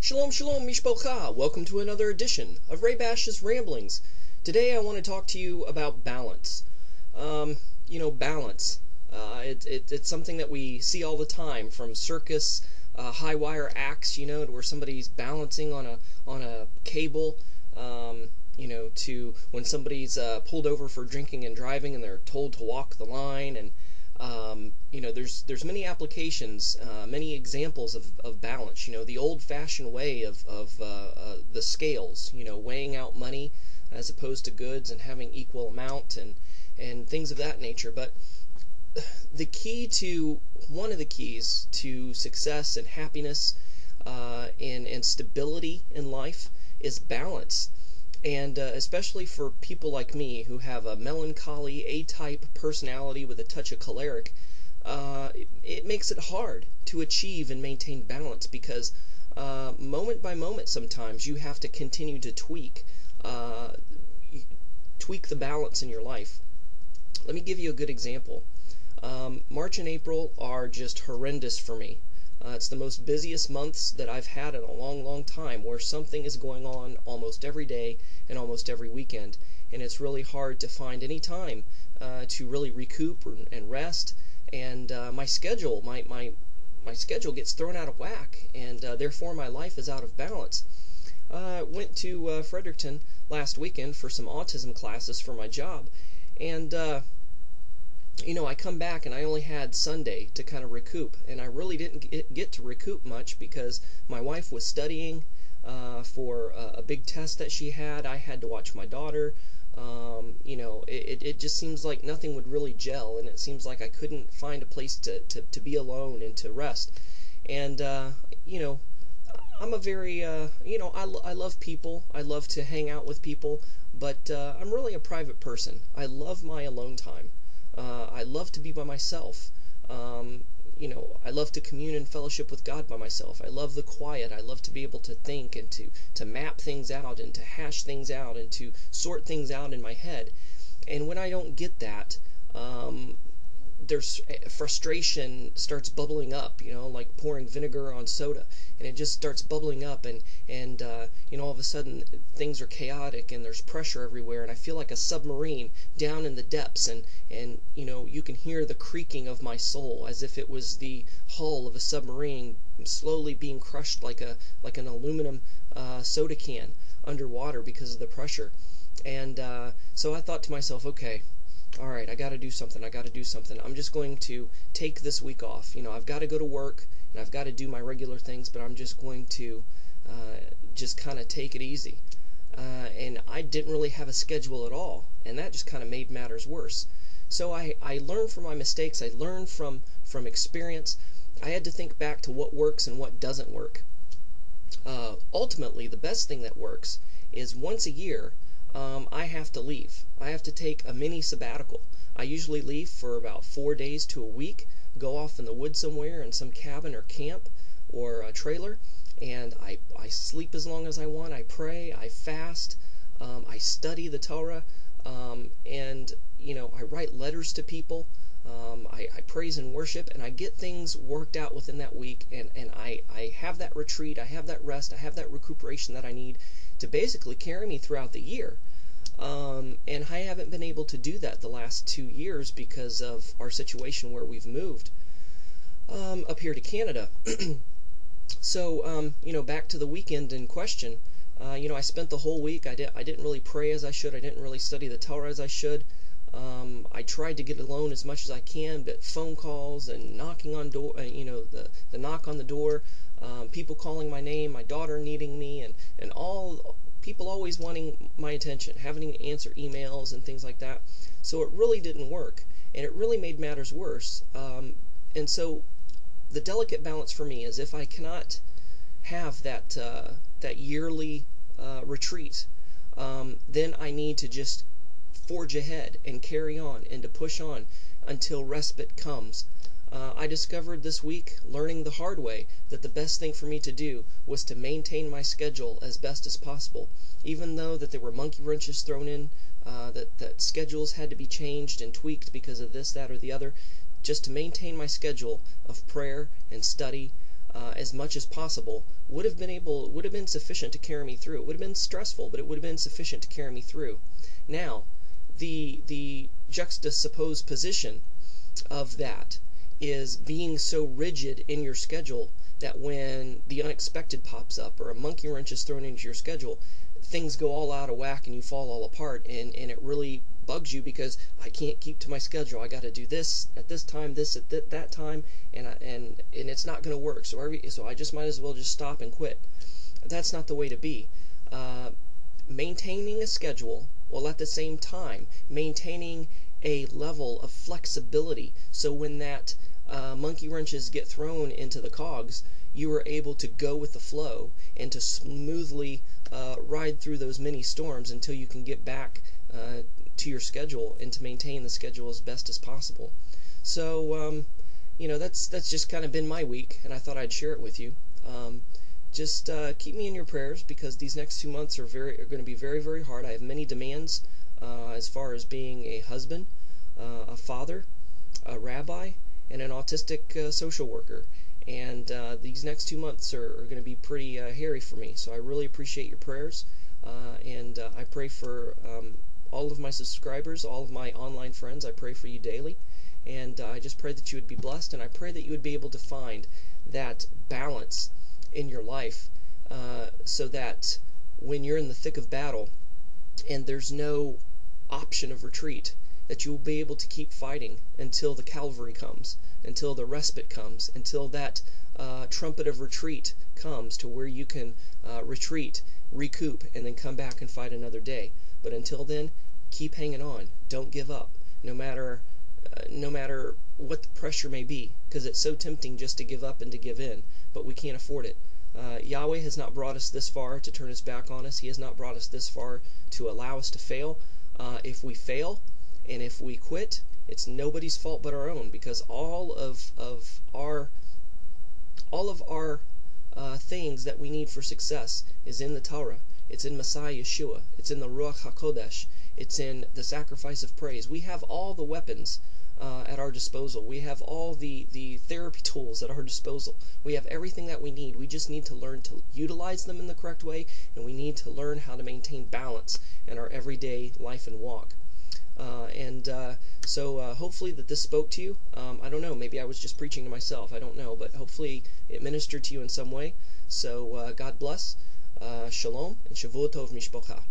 Shalom, shalom, mishpocha. Welcome to another edition of Ray Bash's Ramblings. Today I want to talk to you about balance. Balance. It's something that we see all the time, from circus high wire acts, to where somebody's balancing on a cable, to when somebody's pulled over for drinking and driving and they're told to walk the line. And there's many applications, many examples of balance. The old-fashioned way of the scales, weighing out money as opposed to goods and having equal amount and things of that nature. But one of the keys to success and happiness and stability in life is balance. And especially for people like me who have a melancholy, A-type personality with a touch of choleric, it makes it hard to achieve and maintain balance because moment by moment sometimes you have to continue to tweak the balance in your life. Let me give you a good example. March and April are just horrendous for me. It's the most busiest months that I've had in a long, long time, where something is going on almost every day and almost every weekend, and it's really hard to find any time to really recoup and rest. And my schedule gets thrown out of whack, and therefore my life is out of balance. I went to Fredericton last weekend for some autism classes for my job, and I come back and I only had Sunday to kind of recoup, and I really didn't get to recoup much because my wife was studying for a big test that she had. I had to watch my daughter. It just seems like nothing would really gel, and it seems like I couldn't find a place to be alone and to rest. And I'm a very I love people. I love to hang out with people, but I'm really a private person. I love my alone time. I love to be by myself. I love to commune and fellowship with God by myself. I love the quiet. I love to be able to think and to map things out and to hash things out and to sort things out in my head. And when I don't get that, there's frustration starts bubbling up, like pouring vinegar on soda, and it just starts bubbling up, and all of a sudden things are chaotic and there's pressure everywhere, and I feel like a submarine down in the depths, and you can hear the creaking of my soul as if it was the hull of a submarine slowly being crushed like an aluminum soda can underwater because of the pressure. And so I thought to myself, okay, all right, I got to do something. I'm just going to take this week off. I've got to go to work and I've got to do my regular things, but I'm just going to just kind of take it easy. And I didn't really have a schedule at all, and that just kind of made matters worse. So I learned from my mistakes. I learned from experience. I had to think back to what works and what doesn't work. Ultimately, the best thing that works is once a year, I have to leave. I have to take a mini sabbatical. I usually leave for about 4 days to a week, go off in the woods somewhere in some cabin or camp or a trailer, and I sleep as long as I want. I pray, I fast, I study the Torah, and I write letters to people. I praise and worship, and I get things worked out within that week, and I have that retreat, I have that rest, I have that recuperation that I need to basically carry me throughout the year. And I haven't been able to do that the last 2 years because of our situation where we've moved up here to Canada. So, back to the weekend in question. I spent the whole week. I didn't really pray as I should. I didn't really study the Torah as I should. I tried to get alone as much as I can, but phone calls and knocking on door, the knock on the door, people calling my name, my daughter needing me, and all people always wanting my attention, having to answer emails and things like that. So it really didn't work, and it really made matters worse. And so the delicate balance for me is, if I cannot have that yearly retreat, then I need to just forge ahead and carry on and to push on until respite comes. I discovered this week, learning the hard way, that the best thing for me to do was to maintain my schedule as best as possible, even though that there were monkey wrenches thrown in, that schedules had to be changed and tweaked because of this, that, or the other, just to maintain my schedule of prayer and study, as much as possible would have been sufficient to carry me through. It would have been stressful, but it would have been sufficient to carry me through. Now, the juxtaposed position of that is being so rigid in your schedule that when the unexpected pops up or a monkey wrench is thrown into your schedule, things go all out of whack and you fall all apart, and it really bugs you because I can't keep to my schedule. I got to do this at this time, this at that time, and it's not going to work. So I just might as well just stop and quit. That's not the way to be. Maintaining a schedule while at the same time maintaining a level of flexibility, so when that monkey wrenches get thrown into the cogs, you are able to go with the flow and to smoothly ride through those mini storms until you can get back to your schedule and to maintain the schedule as best as possible. So that's just kind of been my week, and I thought I'd share it with you. Just keep me in your prayers, because these next 2 months are going to be very, very hard. I have many demands as far as being a husband, a father, a rabbi, and an autistic social worker. And these next 2 months are going to be pretty hairy for me. So I really appreciate your prayers, and I pray for all of my subscribers, all of my online friends. I pray for you daily, and I just pray that you would be blessed, and I pray that you would be able to find that balance in your life, so that when you're in the thick of battle and there's no option of retreat, that you'll be able to keep fighting until the cavalry comes, until the respite comes, until that trumpet of retreat comes to where you can retreat, recoup, and then come back and fight another day. But until then, keep hanging on. Don't give up, no matter what the pressure may be, because it's so tempting just to give up and to give in, but we can't afford it. Yahweh has not brought us this far to turn his back on us. He has not brought us this far to allow us to fail. If we fail and if we quit, it's nobody's fault but our own, because all of our things that we need for success is in the Torah. It's in Messiah Yeshua. It's in the Ruach HaKodesh. It's in the sacrifice of praise. We have all the weapons at our disposal. We have all the therapy tools at our disposal. We have everything that we need. We just need to learn to utilize them in the correct way, and we need to learn how to maintain balance in our everyday life and walk. So hopefully that this spoke to you. I don't know, maybe I was just preaching to myself. I don't know, but hopefully it ministered to you in some way. So God bless. Shalom and Shavua Tov Mishpocha.